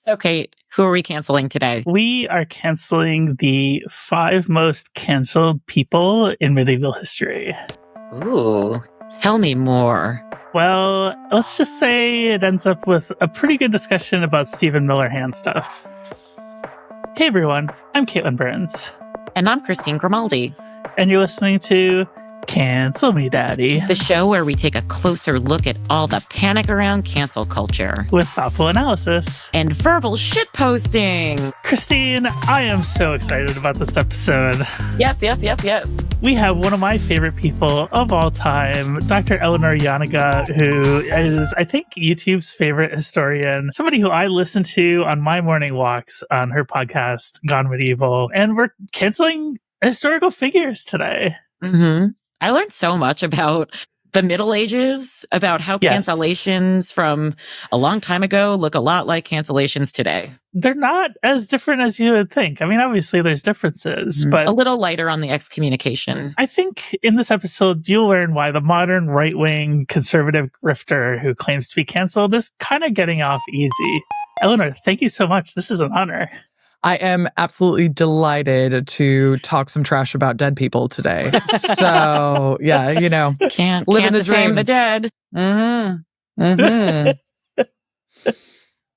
So, Kate, who are we canceling today? We are canceling the 5 most canceled people in medieval history. Ooh, tell me more. Well, let's just say it ends up with a pretty good discussion about Stephen Miller Hand stuff. Hey everyone, I'm Caitlin Burns. And I'm Christine Grimaldi. And you're listening to Cancel Me Daddy, the show where we take a closer look at all the panic around cancel culture. With thoughtful analysis. And verbal shitposting. Christine, I am so excited about this episode. Yes. We have one of my favorite people of all time, Dr. Eleanor Janega, who is, I think, YouTube's favorite historian, somebody who I listen to on my morning walks on her podcast, Gone Medieval. And we're canceling historical figures today. Mm-hmm. I learned so much about the Middle Ages, about how cancellations from a long time ago look a lot like cancellations today. They're not as different as you would think. I mean, obviously there's differences, but a little lighter on the excommunication. I think in this episode, you'll learn why the modern right-wing conservative grifter who claims to be canceled is kind of getting off easy. Eleanor, thank you so much. This is an honor. I am absolutely delighted to talk some trash about dead people today. So, yeah, you know, can't living the defame dream. the dead. Mm-hmm. Mm-hmm.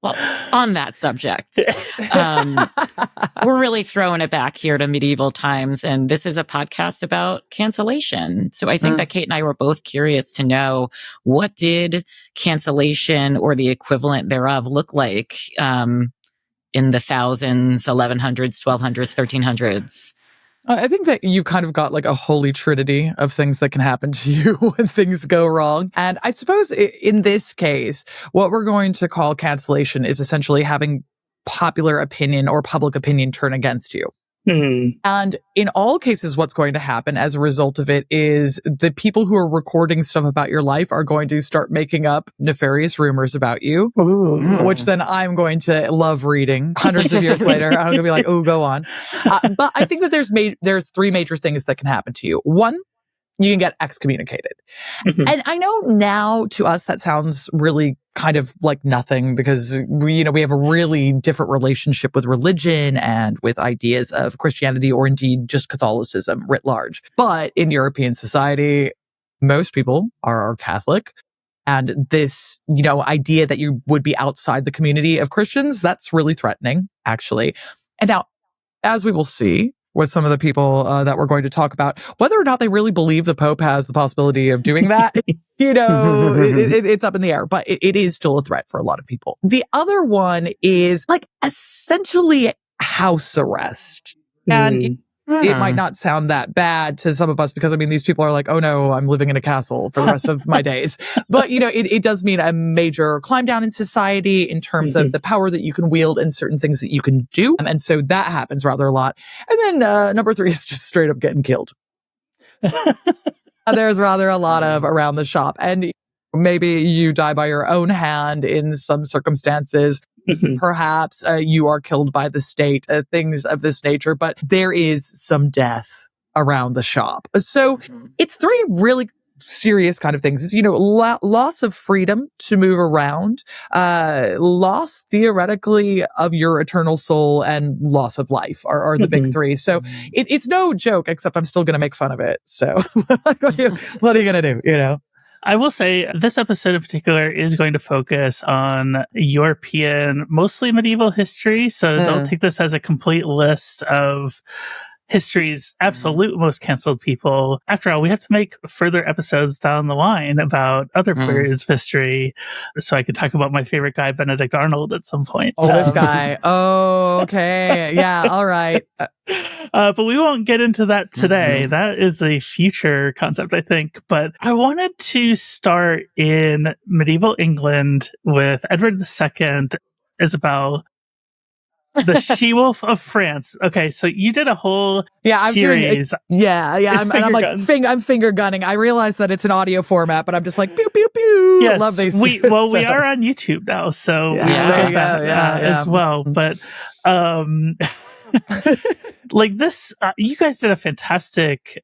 Well, on that subject, we're really throwing it back here to medieval times, and this is a podcast about cancellation. So I think that Kate and I were both curious to know, what did cancellation or the equivalent thereof look like in the thousands, 1100s, 1200s, 1300s? I think that you've kind of got like a holy trinity of things that can happen to you when things go wrong. And I suppose in this case, what we're going to call cancellation is essentially having popular opinion or public opinion turn against you. Mm-hmm. And in all cases, what's going to happen as a result of it is the people who are recording stuff about your life are going to start making up nefarious rumors about you, which then I'm going to love reading hundreds of years later. I'm going to be like, oh, go on. But I think that there's 3 major things that can happen to you. One, you can get excommunicated. Mm-hmm. And I know now to us that sounds really kind of like nothing, because we have a really different relationship with religion and with ideas of Christianity or indeed just Catholicism writ large. But in European society, most people are Catholic. And this, idea that you would be outside the community of Christians, that's really threatening, actually. And now, as we will see with some of the people that we're going to talk about, whether or not they really believe the Pope has the possibility of doing that, it's up in the air, but it is still a threat for a lot of people. The other one is like essentially house arrest. And it might not sound that bad to some of us because, these people are like, oh no, I'm living in a castle for the rest of my days. But, it does mean a major climb down in society in terms of the power that you can wield and certain things that you can do. And so that happens rather a lot. And then number 3 is just straight up getting killed. There's rather a lot of around the shop. And maybe you die by your own hand in some circumstances. Perhaps you are killed by the state, things of this nature, but there is some death around the shop. So it's 3 really serious kind of things. It's, loss of freedom to move around, loss theoretically of your eternal soul, and loss of life are the big 3. So it's no joke, except I'm still going to make fun of it. So what are you going to do, I will say this episode in particular is going to focus on European, mostly medieval history. So don't take this as a complete list of history's absolute most canceled people. After all, we have to make further episodes down the line about other periods of history. So I could talk about my favorite guy, Benedict Arnold, at some point. Oh, this guy. Oh, okay. Yeah. All right. But we won't get into that today. That is a future concept, I think. But I wanted to start in medieval England with Edward II, Isabella, the She-Wolf of France. Okay, so you did a whole series. I'm finger gunning. I realize that it's an audio format, but I'm just like pew pew pew. Yes, love these. we are on YouTube now, so there you go. as well. But Like this, you guys did a fantastic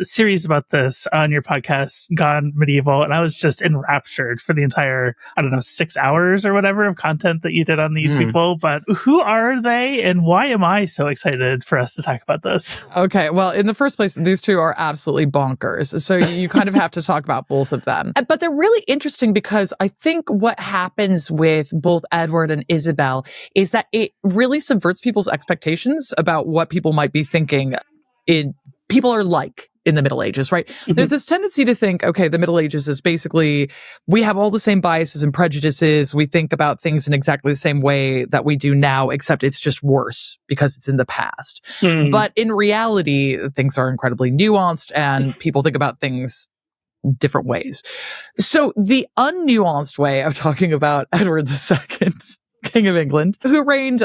series about this on your podcast, Gone Medieval, and I was just enraptured for the entire, 6 hours or whatever of content that you did on these people. But who are they, and why am I so excited for us to talk about this? Okay, well, in the first place, these two are absolutely bonkers. So you kind of have to talk about both of them. But they're really interesting because I think what happens with both Edward and Isabel is that it really subverts people's expectations about what people might be thinking people are like in the Middle Ages, right? There's this tendency to think, okay, the Middle Ages is basically, we have all the same biases and prejudices. We think about things in exactly the same way that we do now, except it's just worse because it's in the past. But in reality, things are incredibly nuanced and people think about things different ways. So the unnuanced way of talking about Edward II, King of England, who reigned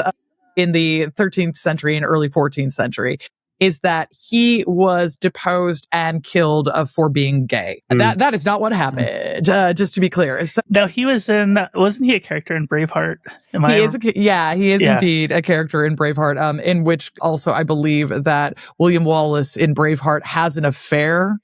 in the 13th century and early 14th century, is that he was deposed and killed for being gay. That is not what happened, just to be clear. So, no, he was wasn't he a character in Braveheart? He is indeed a character in Braveheart, in which also I believe that William Wallace in Braveheart has an affair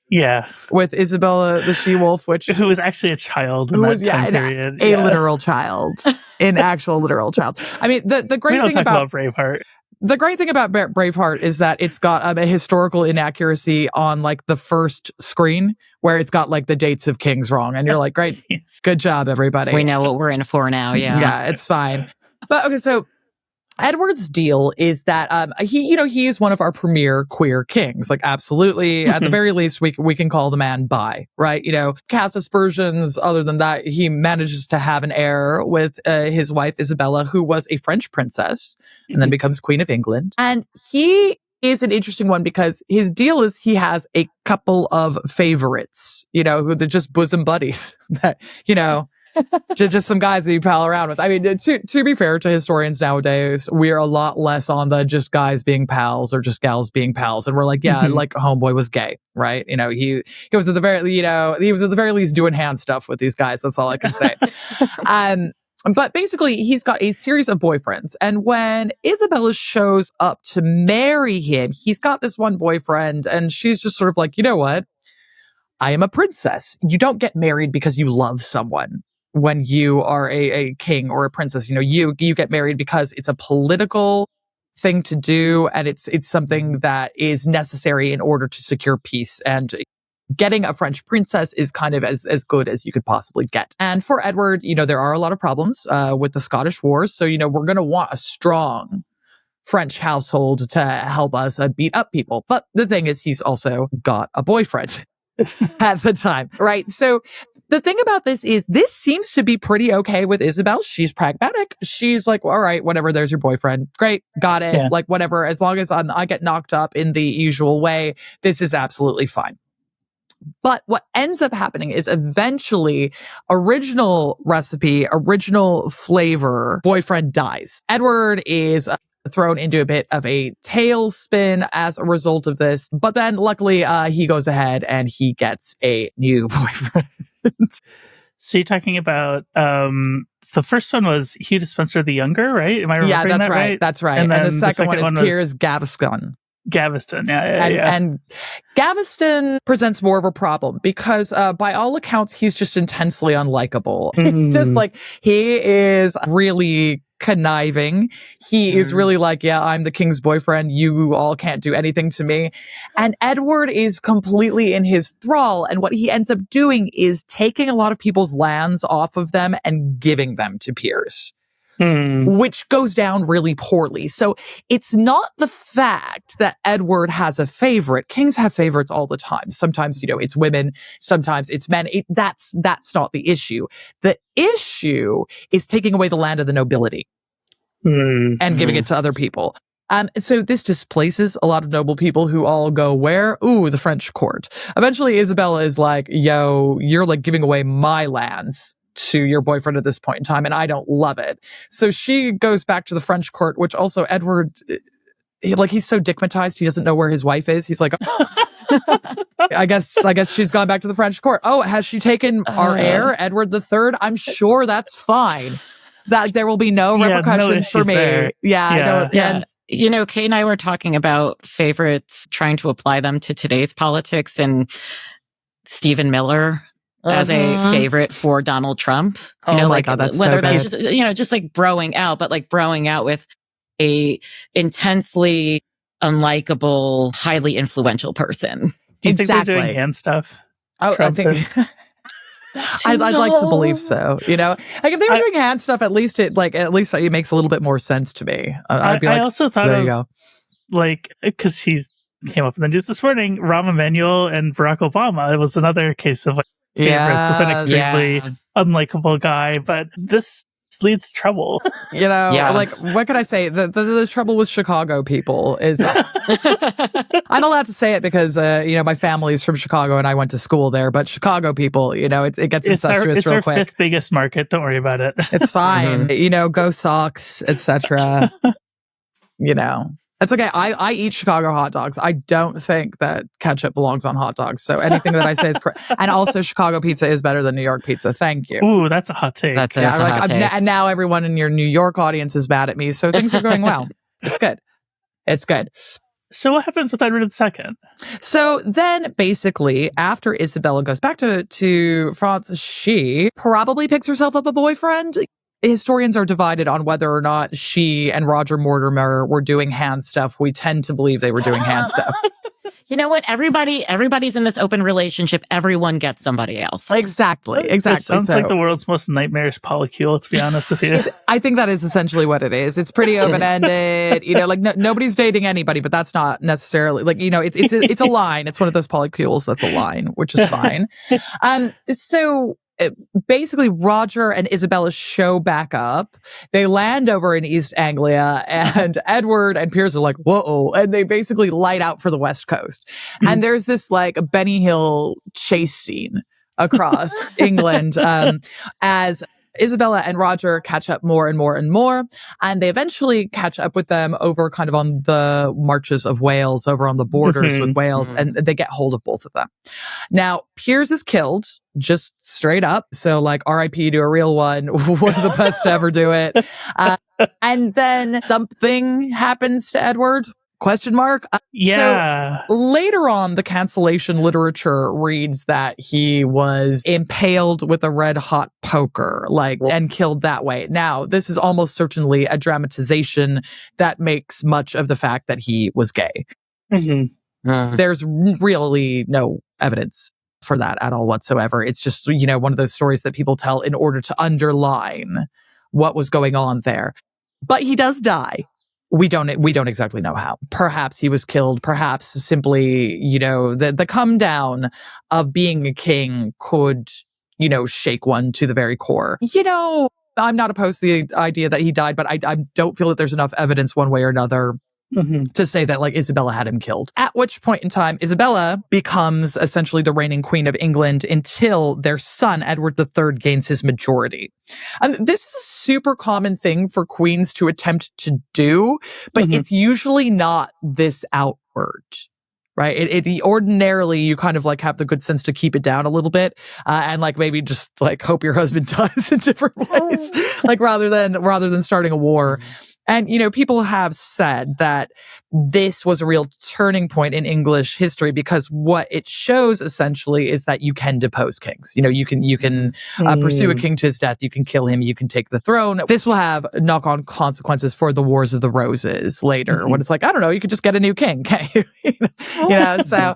with Isabella the she-wolf, who was actually a child in that time period. A literal child. An actual literal child. I mean, the great thing about Braveheart. The great thing about Braveheart is that it's got a historical inaccuracy on like the first screen where it's got like the dates of kings wrong. And you're like, great, good job, everybody. We know what we're in for now. Yeah. Yeah, it's fine. But okay, so Edward's deal is that he is one of our premier queer kings. Like, absolutely, at the very least, we can call the man bi, right? Cast aspersions. Other than that, he manages to have an heir with his wife Isabella, who was a French princess, and then becomes Queen of England. And he is an interesting one because his deal is he has a couple of favorites, who they're just bosom buddies that just some guys that you pal around with. I mean, to be fair to historians nowadays, we're a lot less on the just guys being pals or just gals being pals, and we're like, yeah, like homeboy was gay, right? He was at the very least doing hand stuff with these guys. That's all I can say. But basically, he's got a series of boyfriends, and when Isabella shows up to marry him, he's got this one boyfriend, and she's just sort of like, you know what? I am a princess. You don't get married because you love someone. When you are a king or a princess, you get married because it's a political thing to do, and it's something that is necessary in order to secure peace. And getting a French princess is kind of as good as you could possibly get. And for Edward, there are a lot of problems with the Scottish Wars, so we're going to want a strong French household to help us beat up people. But the thing is, he's also got a boyfriend at the time, right? So the thing about this is this seems to be pretty okay with Isabel. She's pragmatic. She's like, all right, whatever, there's your boyfriend. Great, got it. Yeah. Like, whatever, as long as I get knocked up in the usual way, this is absolutely fine. But what ends up happening is eventually original recipe, original flavor, boyfriend dies. Edward is thrown into a bit of a tailspin as a result of this. But then luckily he goes ahead and he gets a new boyfriend. So you're talking about the first one was Hugh Despenser the Younger, right? Am I remembering that that's right? That's right. And the second one is Piers Gaveston. Gaveston, And Gaveston presents more of a problem because by all accounts, he's just intensely unlikable. It's just like, he is really conniving. He is really like, yeah, I'm the king's boyfriend. You all can't do anything to me. And Edward is completely in his thrall. And what he ends up doing is taking a lot of people's lands off of them and giving them to Piers. Which goes down really poorly. So it's not the fact that Edward has a favorite. Kings have favorites all the time. Sometimes, it's women. Sometimes it's men. That's not the issue. The issue is taking away the land of the nobility and giving it to other people. So this displaces a lot of noble people who all go where? Ooh, the French court. Eventually, Isabella is like, yo, you're like giving away my lands to your boyfriend at this point in time, and I don't love it. So she goes back to the French court, which also Edward, he's so dickmatized, he doesn't know where his wife is. He's like, I guess she's gone back to the French court. Oh, has she taken our heir, Edward III? I'm sure that's fine. that there will be no repercussions for me. There. I don't. Yeah. And, you know, Kate and I were talking about favorites, trying to apply them to today's politics, and Stephen Miller as a favorite for Donald Trump. You know, my like God, that's whether so that's good. just, you know, just like broing out, but like broing out with a intensely unlikable, highly influential person. Do you think they're doing hand stuff? Oh, Trump I think I'd like to believe so. You know, like if they were doing hand stuff, at least it makes a little bit more sense to me. I'd be like, I also thought there you go. Like, because he came up in the news this morning, Rahm Emanuel and Barack Obama. It was another case of like favorites with an extremely unlikable guy, but this leads to trouble. You know, like, what can I say? The trouble with Chicago people is I'm allowed to say it because, you know, my family's from Chicago and I went to school there, but Chicago people, you know, it gets incestuous it's real our quick. Fifth biggest market. Don't worry about it. It's fine. You know, go Sox, etc. You know. It's okay. I eat Chicago hot dogs. I don't think that ketchup belongs on hot dogs. So anything that I say is correct. And also, Chicago pizza is better than New York pizza. Thank you. Ooh, that's a hot take. That's a hot take. And now everyone in your New York audience is mad at me. So things are going well. It's good. It's good. So what happens with Edward II? So then basically, after Isabella goes back to France, she probably picks herself up a boyfriend. Historians are divided on whether or not she and Roger Mortimer were doing hand stuff. We tend to believe they were doing hand stuff. You know what? Everybody's in this open relationship. Everyone gets somebody else. Exactly. It sounds like the world's most nightmarish polycule, to be honest with you. I think that is essentially what it is. It's pretty open-ended. You know, like nobody's dating anybody, but that's not necessarily like, you know, it's a line. It's one of those polycules that's a line, which is fine. So basically, Roger and Isabella show back up. They land over in East Anglia, and Edward and Piers are like, whoa, and they basically light out for the West Coast. And there's this like Benny Hill chase scene across England as Isabella and Roger catch up more and more and more, and they eventually catch up with them over kind of on the marches of Wales, over on the borders with Wales, and they get hold of both of them. Now, Piers is killed, just straight up. So like RIP to a real one, one of the best to ever do it. And then something happens to Edward. Question mark. So later on, the Cancellation literature reads that he was impaled with a red hot poker, and killed that way. Now, this is almost certainly a dramatization that makes much of the fact that he was gay. There's really no evidence for that at all whatsoever. It's just, you know, one of those stories that people tell in order to underline what was going on there. But he does die. We don't exactly know how. Perhaps he was killed. Perhaps simply, you know, the come down of being a king could, you know, shake one to the very core. You know, I'm not opposed to the idea that he died, but I don't feel that there's enough evidence one way or another to say that like Isabella had him killed. At which point in time, Isabella becomes essentially the reigning queen of England until their son, Edward III, gains his majority. And this is a super common thing for queens to attempt to do, but it's usually not this outward. Right. It ordinarily you kind of like have the good sense to keep it down a little bit, and like maybe just like hope your husband dies in different ways, like rather than starting a war. And, you know, people have said that this was a real turning point in English history because what it shows essentially is that you can depose kings. You know, you can pursue a king to his death. You can kill him. You can take the throne. This will have knock-on consequences for the Wars of the Roses later when it's like, I don't know, you could just get a new king. Okay. You know, so,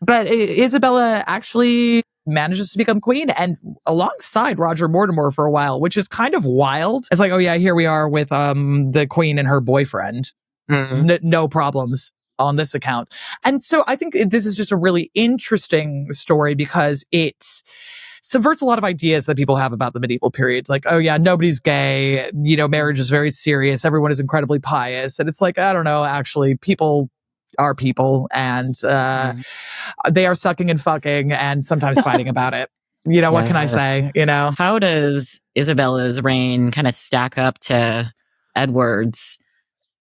but Isabella actually manages to become queen and alongside Roger Mortimer for a while, which is kind of wild. It's like, oh yeah, here we are with the queen and her boyfriend. No problems on this account. And so I think this is just a really interesting story because it subverts a lot of ideas that people have about the medieval period. Like, oh yeah, nobody's gay. You know, marriage is very serious. Everyone is incredibly pious. And it's like, I don't know, actually, people are people and they are sucking and fucking and sometimes fighting about it. You know, what can I say? You know, how does Isabella's reign kind of stack up to Edward's?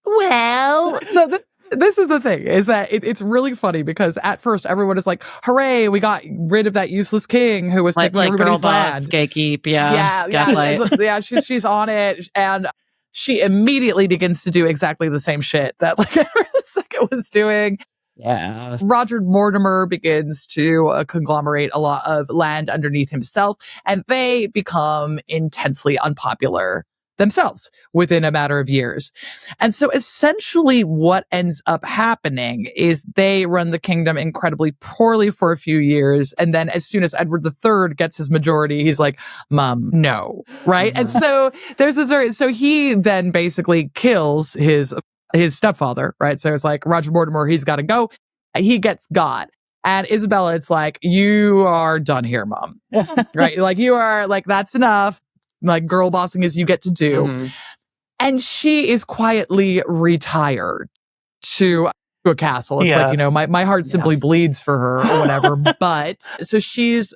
Well, so This is the thing, is that it's really funny because at first everyone is like, hooray, we got rid of that useless king who was taking everybody's girl land. boss, gatekeep, gaslight. Yeah, she's on it. And she immediately begins to do exactly the same shit that like Edward II was doing. Yeah. Roger Mortimer begins to conglomerate a lot of land underneath himself, and they become intensely unpopular themselves within a matter of years. And so essentially what ends up happening is they run the kingdom incredibly poorly for a few years. And then as soon as Edward III gets his majority, he's like, Mom, no. Right. And so there's this, so he then basically kills his stepfather. Right. So it's like Roger Mortimer, he's got to go. He gets got. And Isabella, it's like, you are done here, Mom. Right. Like you are like, that's enough. Like girl bossing as you get to do. Mm-hmm. And she is quietly retired to a castle. It's like, my heart simply bleeds for her or whatever. But so she's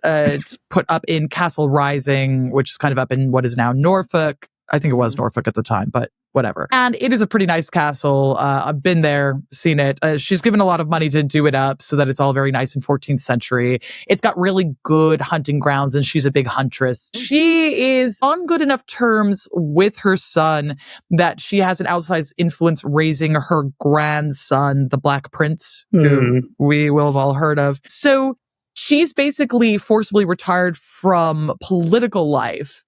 put up in Castle Rising, which is kind of up in what is now Norfolk. I think it was Norfolk at the time, but whatever. And it is a pretty nice castle. I've been there, seen it. She's given a lot of money to do it up so that it's all very nice in 14th century. It's got really good hunting grounds and she's a big huntress. She is on good enough terms with her son that she has an outsized influence raising her grandson, the Black Prince, who we will have all heard of. So she's basically forcibly retired from political life.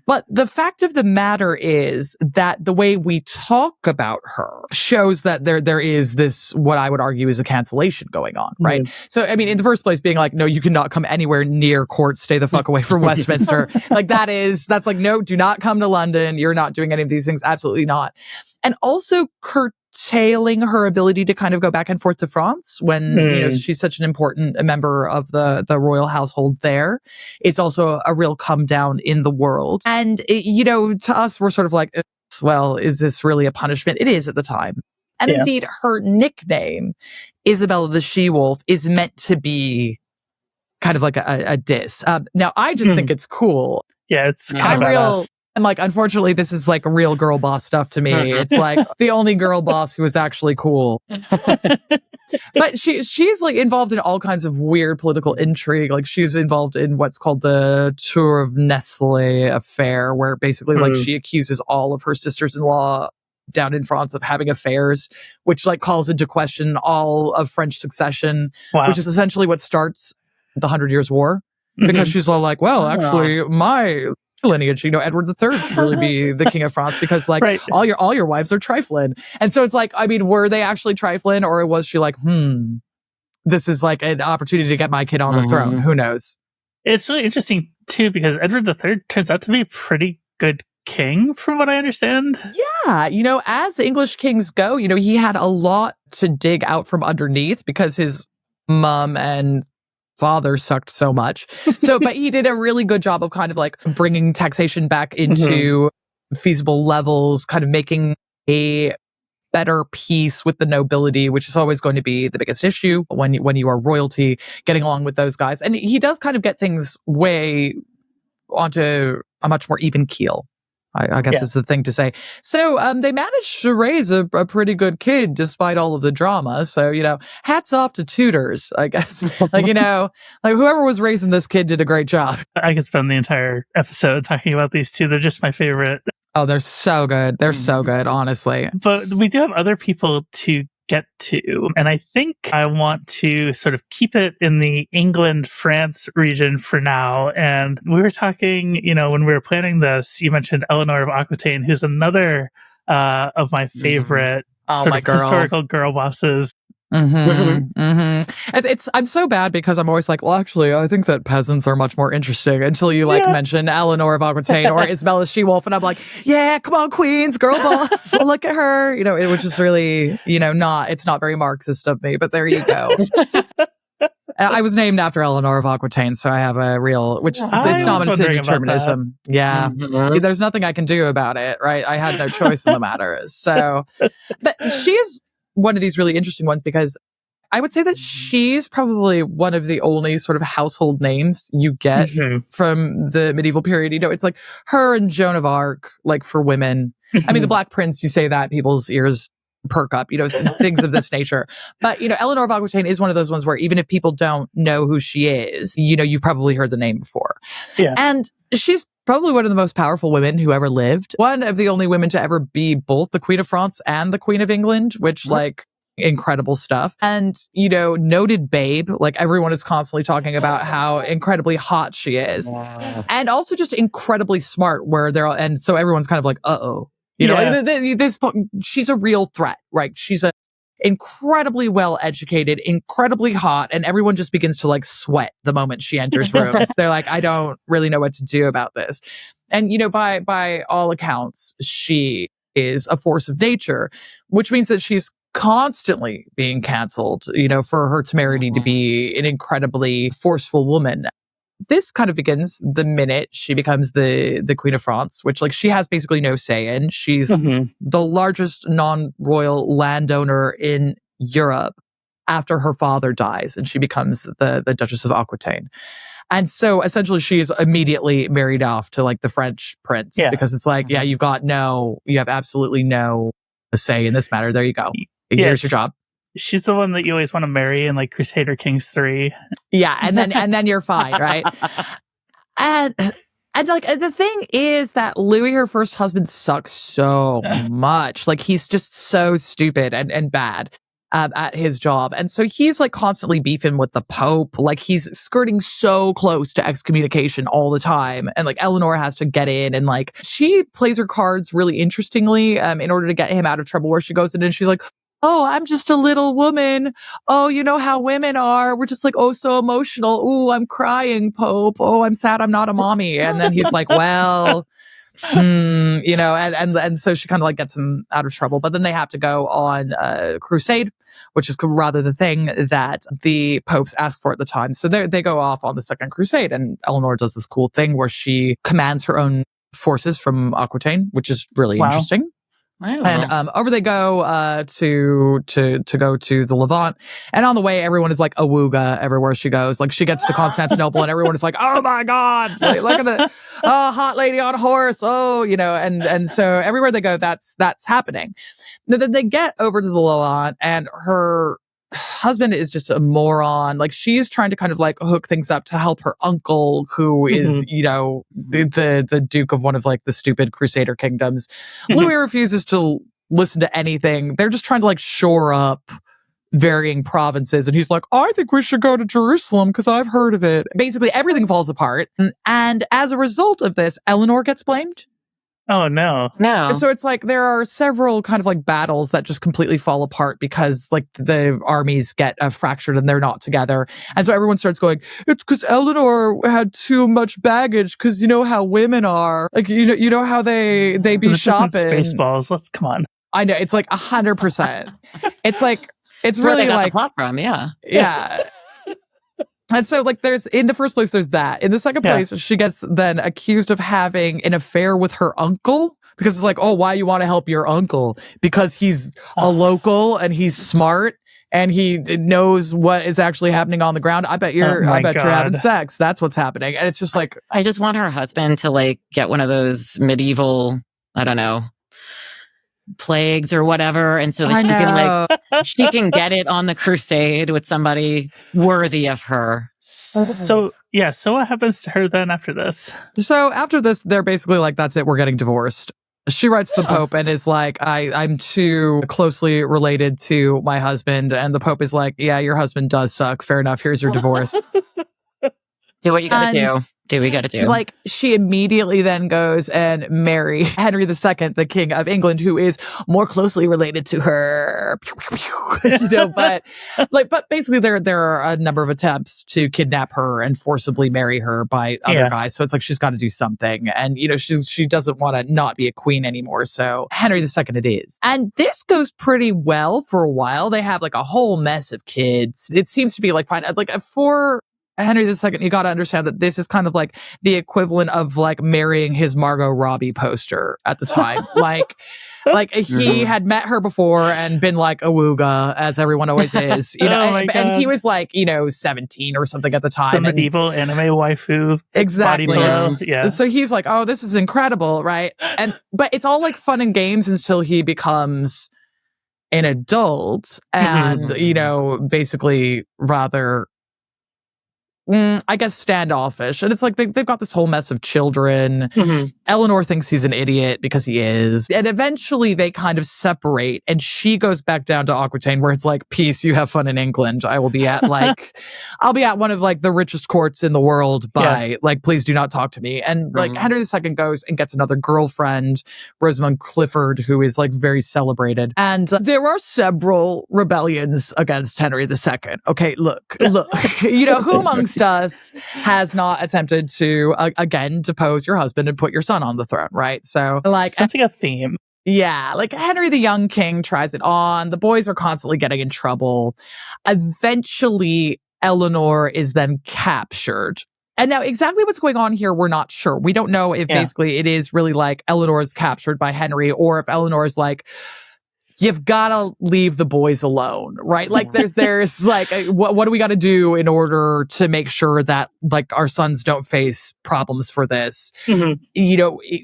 But the fact of the matter is that the way we talk about her shows that there is this, what I would argue is a cancellation going on, right? Mm-hmm. So, I mean, in the first place, being like, no, you cannot come anywhere near court, stay the fuck away from Westminster. Like that's like, no, do not come to London. You're not doing any of these things. Absolutely not. And also curtailing her ability to kind of go back and forth to France when she's such an important member of the royal household there. It's also a real come down in the world. And, to us, we're sort of like, well, is this really a punishment? It is at the time. And indeed, her nickname, Isabella the She-Wolf, is meant to be kind of like a diss. Now, I just think it's cool. Yeah, it's kind of badass. And like, unfortunately, this is like real girl boss stuff to me. It's like the only girl boss who is actually cool. But she's like involved in all kinds of weird political intrigue. Like she's involved in what's called the Tour of Nestle affair, where basically like she accuses all of her sisters-in-law down in France of having affairs, which like calls into question all of French succession, which is essentially what starts the 100 Years' War. Because she's all like, well, actually, my lineage, Edward III should really be the king of France because like all your wives are trifling. And so it's like, I mean, were they actually trifling or was she like, this is like an opportunity to get my kid on the throne? Who knows? It's really interesting too, because Edward III turns out to be a pretty good king from what I understand. Yeah. As English kings go, he had a lot to dig out from underneath because his mom and father sucked so much. So, but he did a really good job of kind of like bringing taxation back into feasible levels, kind of making a better peace with the nobility, which is always going to be the biggest issue when you are royalty, getting along with those guys. And he does kind of get things way onto a much more even keel. I guess is the thing to say. So they managed to raise a pretty good kid despite all of the drama. So, hats off to tutors, I guess. Like, like whoever was raising this kid did a great job. I could spend the entire episode talking about these two. They're just my favorite. Oh, they're so good. They're so good, honestly. But we do have other people to get to. And I think I want to sort of keep it in the England-France region for now. And we were talking, when we were planning this, you mentioned Eleanor of Aquitaine, who's another of my favorite historical girl bosses. I'm so bad because I'm always like, well, actually, I think that peasants are much more interesting until you mention Eleanor of Aquitaine or Isabella She-Wolf, and I'm like, yeah, come on, queens, girl boss, look at her, which is really, it's not very Marxist of me, but there you go. I was named after Eleanor of Aquitaine, so I have a real, which is it's nominative determinism. Yeah, there's nothing I can do about it, right? I had no choice in the matter. So, but she's one of these really interesting ones because I would say that she's probably one of the only sort of household names you get from the medieval period. It's like her and Joan of Arc, like for women. I mean, the Black Prince, you say that, people's ears perk up, things of this nature. But, Eleanor of Aquitaine is one of those ones where even if people don't know who she is, you've probably heard the name before. Yeah. And she's probably one of the most powerful women who ever lived. One of the only women to ever be both the Queen of France and the Queen of England, which incredible stuff. And, noted babe, like everyone is constantly talking about how incredibly hot she is. And also just incredibly smart and so everyone's kind of like, uh-oh. She's a real threat, right? She's a incredibly well educated, incredibly hot, and everyone just begins to like sweat the moment she enters rooms. They're like, I don't really know what to do about this. And by all accounts, she is a force of nature, which means that she's constantly being canceled, for her temerity to be an incredibly forceful woman. This kind of begins the minute she becomes the Queen of France, which she has basically no say in. She's the largest non-royal landowner in Europe after her father dies, and she becomes the Duchess of Aquitaine. And so essentially she is immediately married off to the French prince because it's you have absolutely no say in this matter. There you go. Here's your job. She's the one that you always want to marry in Crusader Kings 3. Yeah, and then you're fine, right? And the thing is that Louis, her first husband, sucks so much. He's just so stupid and bad at his job. And so he's constantly beefing with the Pope. He's skirting so close to excommunication all the time. And Eleanor has to get in and she plays her cards really interestingly in order to get him out of trouble, where she goes in and she's like, oh, I'm just a little woman. Oh, you know how women are. We're just oh, so emotional. Ooh, I'm crying, Pope. Oh, I'm sad I'm not a mommy. And then he's like, well, and so she kind of gets him out of trouble. But then they have to go on a crusade, which is rather the thing that the popes ask for at the time. So they go off on the Second Crusade, and Eleanor does this cool thing where she commands her own forces from Aquitaine, which is really interesting. Wow. And over they go to go to the Levant, and on the way everyone is awooga everywhere she goes. She gets to Constantinople and everyone is like, oh my god, look at the hot lady on a horse, and so everywhere they go that's happening. Now then they get over to the Levant, and her husband is just a moron. She's trying to kind of hook things up to help her uncle, who is the duke of one of the stupid Crusader kingdoms. Louis refuses to listen to anything. They're just trying to shore up varying provinces, and he's like, I think we should go to Jerusalem because I've heard of it. Basically everything falls apart, and as a result of this, Eleanor gets blamed. Oh, no. So it's there are several kind of battles that just completely fall apart because the armies get fractured and they're not together. And so everyone starts going, it's because Eleanor had too much baggage because you know how women are. You know how they be this shopping. Spaceballs. Let's come on. I know. It's 100%. It's it's where really they got the plot from, yeah. Yeah. And so, there's, in the first place, there's that. In the second place, she gets then accused of having an affair with her uncle, because it's oh, why you want to help your uncle? Because he's a local and he's smart and he knows what is actually happening on the ground. I bet you're having sex. That's what's happening. And it's just I just want her husband to get one of those medieval, I don't know, plagues or whatever, and so that she can get it on the crusade with somebody worthy of her. So what happens to her then after this? So after this, they're basically that's it, we're getting divorced. She writes the Pope and is I'm too closely related to my husband, and the Pope is yeah, your husband does suck, fair enough, here's your divorce. Do what you gotta do. Do what you gotta do. She immediately then goes and marry Henry II, the King of England, who is more closely related to her. But basically there are a number of attempts to kidnap her and forcibly marry her by other guys. So it's she's got to do something, and she doesn't want to not be a queen anymore. So Henry II it is, and this goes pretty well for a while. They have a whole mess of kids. It seems to be fine. For Henry II, you got to understand that this is kind of the equivalent of marrying his Margot Robbie poster at the time. He had met her before and been awooga, as everyone always is, and he was 17 or something at the time. The medieval anime waifu. Exactly. Yeah. So he's oh, this is incredible, right? But it's all fun and games until he becomes an adult and, basically rather, I guess, standoffish. And it's like they've got this whole mess of children. Eleanor thinks he's an idiot because he is. And eventually they kind of separate and she goes back down to Aquitaine where it's like, peace, you have fun in England. I will be at I'll be at one of the richest courts in the world by please do not talk to me. And Henry II goes and gets another girlfriend, Rosamund Clifford, who is very celebrated. And there are several rebellions against Henry II. Okay, look, who amongst us has not attempted to, again, depose your husband and put your son on the throne, right? So, sounds like a theme. Yeah, Henry the young king tries it on. The boys are constantly getting in trouble. Eventually, Eleanor is then captured. And now exactly what's going on here, we're not sure. We don't know if basically it is really Eleanor's captured by Henry or if Eleanor's you've got to leave the boys alone, right? There's what do we got to do in order to make sure that our sons don't face problems for this?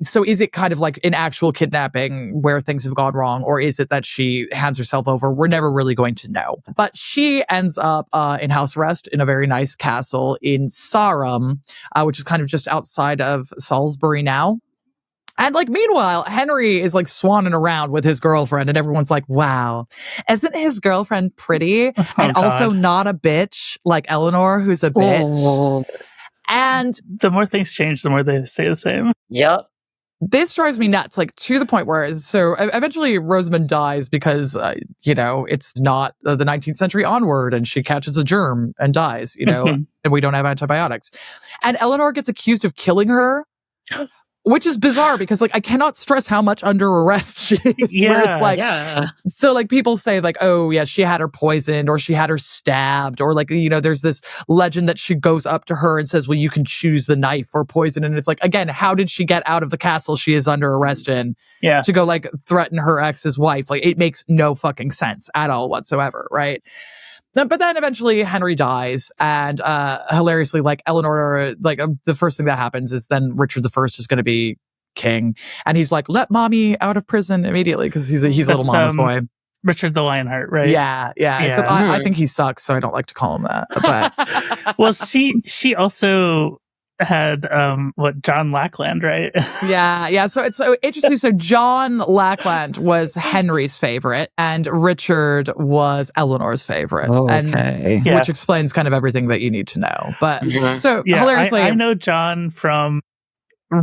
So is it kind of an actual kidnapping where things have gone wrong, or is it that she hands herself over? We're never really going to know. But she ends up in house arrest in a very nice castle in Sarum, which is kind of just outside of Salisbury now. And meanwhile, Henry is swanning around with his girlfriend and everyone's like, wow, isn't his girlfriend pretty? Also not a bitch like Eleanor, who's a bitch. And the more things change, the more they stay the same. Yep. This drives me nuts, to the point where, eventually Rosamund dies because, it's not the 19th century onward and she catches a germ and dies, and we don't have antibiotics. And Eleanor gets accused of killing her. Which is bizarre because I cannot stress how much under arrest she is. Where it's so people say oh yeah, she had her poisoned or she had her stabbed or there's this legend that she goes up to her and says, well, you can choose the knife or poison. And it's again, how did she get out of the castle she is under arrest in to go threaten her ex's wife? It makes no fucking sense at all whatsoever. Right. But then eventually Henry dies, and hilariously, Eleanor, the first thing that happens is then Richard I is going to be king, and he's let mommy out of prison immediately because he's a little mama's boy. Richard the Lionheart, right? Yeah. Except I think he sucks, so I don't like to call him that. But well, she also had John Lackland, right? Yeah. So it's so interesting. So John Lackland was Henry's favorite, and Richard was Eleanor's favorite. Okay. Which explains kind of everything that you need to know. But so hilariously, I know John from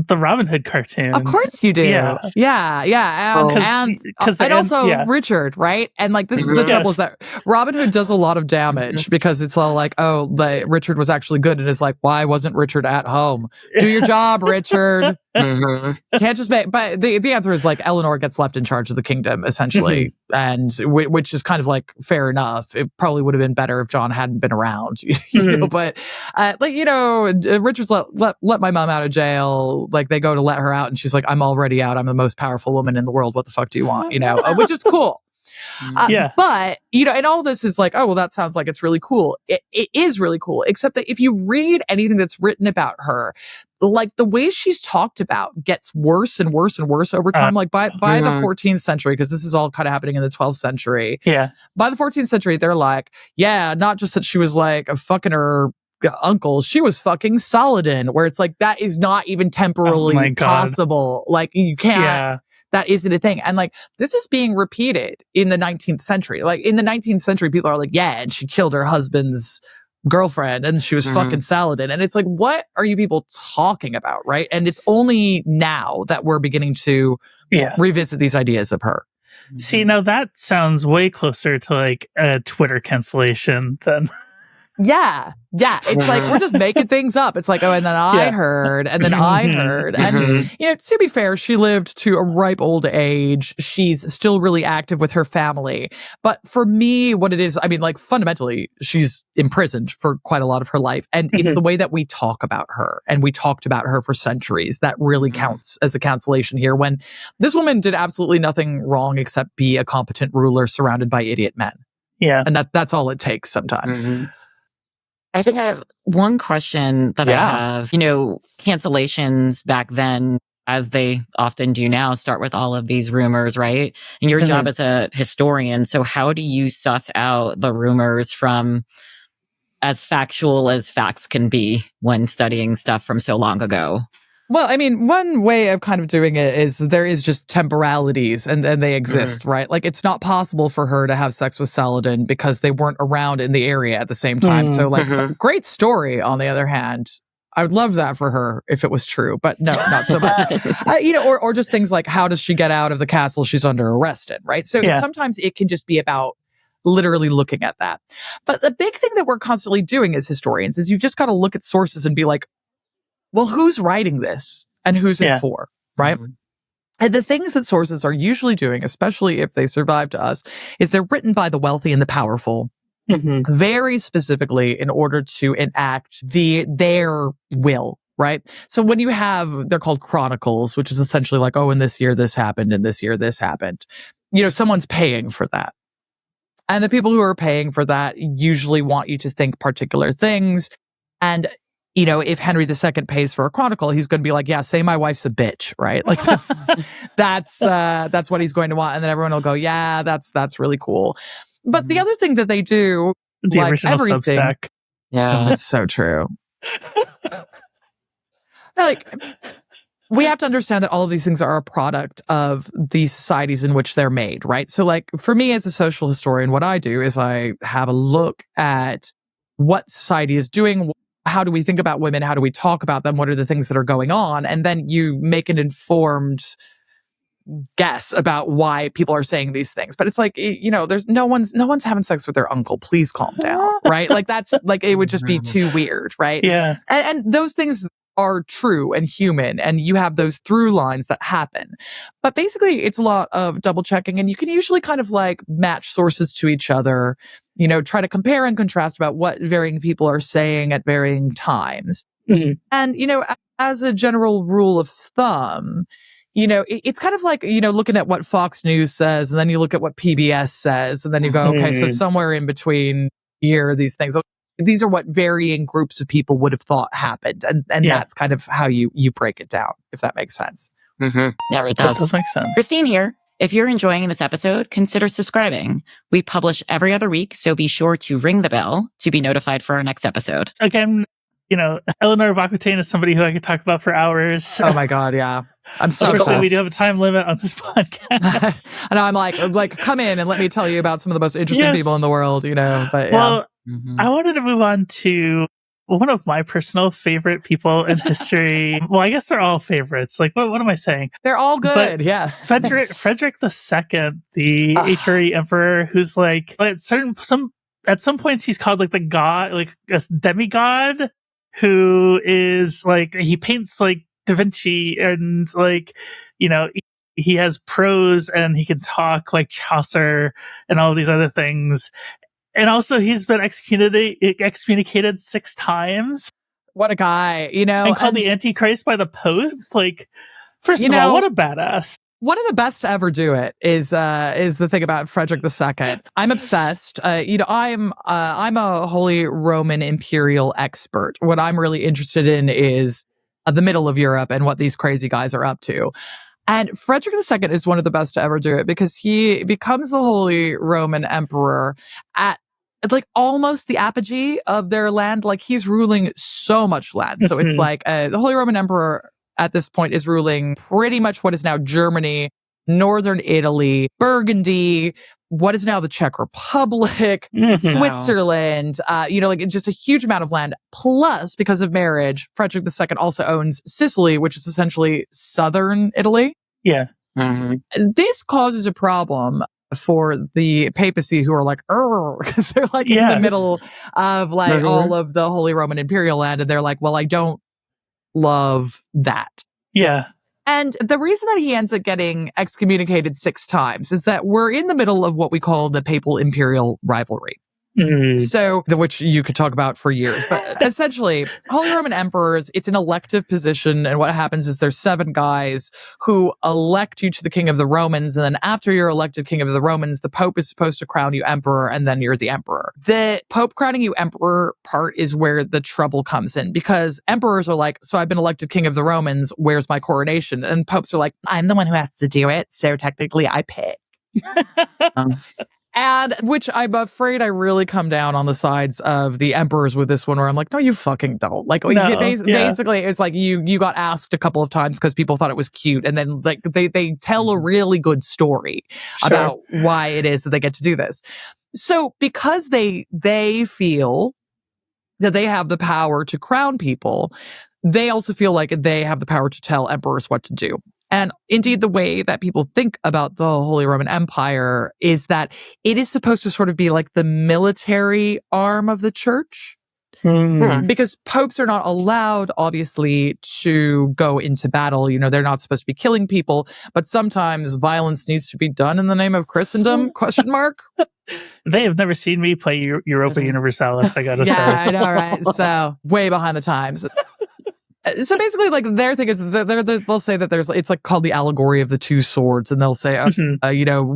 the Robin Hood cartoon. Of course you do. Yeah. And also Richard, right? And this is the trouble is that Robin Hood does a lot of damage because it's all Richard was actually good, and it's why wasn't Richard at home? Do your job, Richard. Can't just make. But the answer is Eleanor gets left in charge of the kingdom essentially, and which is kind of fair enough. It probably would have been better if John hadn't been around, But Richard's let my mom out of jail. They go to let her out and she's I'm already out. I'm the most powerful woman in the world. What the fuck do you want? Which is cool. But, and all this is oh, well, that sounds like it's really cool. It is really cool, except that if you read anything that's written about her, the way she's talked about gets worse and worse and worse over time. By the 14th century, because this is all kind of happening in the 12th century. Yeah. By the 14th century, they're not just that she was fucking her uncle, she was fucking Saladin, where it's that is not even temporally possible. You can't, that isn't a thing. And this is being repeated in the 19th century. In the 19th century, people are and she killed her husband's girlfriend and she was fucking Saladin. And it's what are you people talking about, right? And it's only now that we're beginning to revisit these ideas of her. See, now that sounds way closer to a Twitter cancellation than... Yeah. It's we're just making things up. It's oh, and then I heard, and then I heard. And, to be fair, she lived to a ripe old age. She's still really active with her family. But for me, what it is, fundamentally, she's imprisoned for quite a lot of her life. And it's the way that we talk about her, and we talked about her for centuries, that really counts as a cancellation here, when this woman did absolutely nothing wrong except be a competent ruler surrounded by idiot men. Yeah. And that's all it takes sometimes. I think I have one question that I have. Cancellations back then as they often do now, start with all of these rumors, right? And your job as a historian, so how do you suss out the rumors from as factual as facts can be when studying stuff from so long ago? Well, I mean, one way of kind of doing it is there is just temporalities and they exist, right? Like, it's not possible for her to have sex with Saladin because they weren't around in the area at the same time. So, like, great story, on the other hand. I would love that for her if it was true, but no, not so much. Or just things like, how does she get out of the castle she's under arrested, right? So sometimes it can just be about literally looking at that. But the big thing that we're constantly doing as historians is you've just got to look at sources and be like, well, who's writing this and who's it for, right? And the things that sources are usually doing, especially if they survive to us, is they're written by the wealthy and the powerful, very specifically in order to enact their will, right? So when you have, they're called chronicles, which is essentially like, oh, in this year this happened, and this year this happened. Someone's paying for that. And the people who are paying for that usually want you to think particular things. And if Henry II pays for a chronicle, he's going to be like, yeah, say my wife's a bitch, right? Like that's what he's going to want. And then everyone will go, yeah, that's really cool. But the other thing that they do, the like original everything, Substack. Yeah, that's so true. Like, we have to understand that all of these things are a product of the societies in which they're made, right? So, like, for me as a social historian, what I do is I have a look at what society is doing. How do we think about women? How do we talk about them? What are the things that are going on? And then you make an informed guess about why people are saying these things. But it's like, there's no one's having sex with their uncle. Please calm down, right? Like, that's like, it would just be too weird, right? Yeah. And those things are true and human, and you have those through lines that happen. But basically, it's a lot of double checking, and you can usually kind of like match sources to each other, try to compare and contrast about what varying people are saying at varying times. And, as a general rule of thumb, it's kind of like, looking at what Fox News says, and then you look at what PBS says, and then you go, okay, so somewhere in between here, these things. These are what varying groups of people would have thought happened. And that's kind of how you break it down, if that makes sense. Yeah, it does. That does make sense. Christine here. If you're enjoying this episode, consider subscribing. We publish every other week, so be sure to ring the bell to be notified for our next episode. Again, Eleanor of Aquitaine is somebody who I could talk about for hours. Oh my God, yeah. I'm so Unfortunately, we do have a time limit on this podcast. I know, I'm like, come in and let me tell you about some of the most interesting people in the world, but well, I wanted to move on to one of my personal favorite people in history. Well, I guess they're all favorites. Like, what am I saying? They're all good, yeah. Frederick II, the HRE emperor, who's like, at some points he's called like the god, like a demigod, who is like, he paints like Da Vinci, and like, he has prose and he can talk like Chaucer and all these other things. And also, he's been excommunicated 6 times. What a guy, and called the Antichrist by the Pope. Like, first of all, what a badass! One of the best to ever do it is the thing about Frederick II. I'm obsessed. I'm a Holy Roman Imperial expert. What I'm really interested in is the middle of Europe and what these crazy guys are up to. And Frederick II is one of the best to ever do it because he becomes the Holy Roman Emperor at like almost the apogee of their land. Like, he's ruling so much land. So it's like the Holy Roman Emperor at this point is ruling pretty much what is now Germany, northern Italy, Burgundy, what is now the Czech Republic, Switzerland, like just a huge amount of land. Plus, because of marriage, Frederick II also owns Sicily, which is essentially southern Italy. Yeah. This causes a problem for the papacy, who are like, because they're like in the middle of like all of the Holy Roman Imperial land. And they're like, well, I don't love that. Yeah. And the reason that he ends up getting excommunicated 6 times is that we're in the middle of what we call the Papal-Imperial Rivalry. So, which you could talk about for years, but essentially, Holy Roman Emperors, it's an elective position. And what happens is there's 7 guys who elect you to the King of the Romans. And then after you're elected King of the Romans, the Pope is supposed to crown you emperor, and then you're the emperor. The Pope crowning you emperor part is where the trouble comes in, because emperors are like, so I've been elected King of the Romans, where's my coronation? And popes are like, I'm the one who has to do it, so technically I pick. And which I'm afraid I really come down on the sides of the emperors with this one, where I'm like, no, you fucking don't. Like, basically, it's like you got asked a couple of times because people thought it was cute, and then like they tell a really good story about why it is that they get to do this. So because they feel that they have the power to crown people, they also feel like they have the power to tell emperors what to do. And indeed, the way that people think about the Holy Roman Empire is that it is supposed to sort of be like the military arm of the church. Because popes are not allowed, obviously, to go into battle. You know, they're not supposed to be killing people, but sometimes violence needs to be done in the name of Christendom, ? They have never seen me play Europa Universalis, I gotta say. Yeah, I know, right? So, way behind the times. So basically, like, their thing is they'll say that it's like called the allegory of the 2 swords, and they'll say,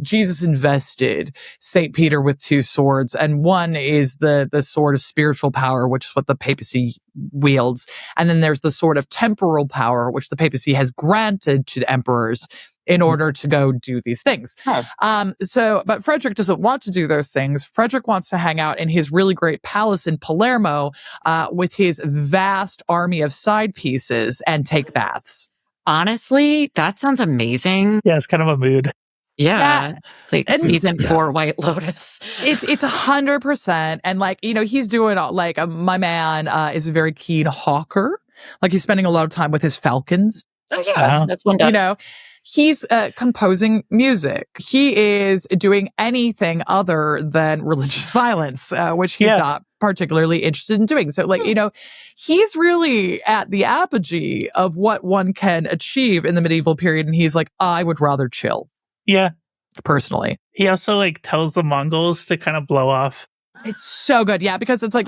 Jesus invested St. Peter with 2 swords, and one is the sword of spiritual power, which is what the papacy wields, and then there's the sword of temporal power, which the papacy has granted to emperors in order to go do these things. But Frederick doesn't want to do those things. Frederick wants to hang out in his really great palace in Palermo with his vast army of side pieces and take baths. Honestly, that sounds amazing. Yeah, it's kind of a mood. Yeah. It's like season 4 White Lotus. It's 100%. And like, he's doing like my man is a very keen hawker. Like he's spending a lot of time with his falcons. Oh yeah, that's one does. He's composing music. He is doing anything other than religious violence, which he's not particularly interested in doing. So, like, he's really at the apogee of what one can achieve in the medieval period. And he's like, I would rather chill. Yeah. Personally. He also like tells the Mongols to kind of blow off. It's so good. Yeah, because it's like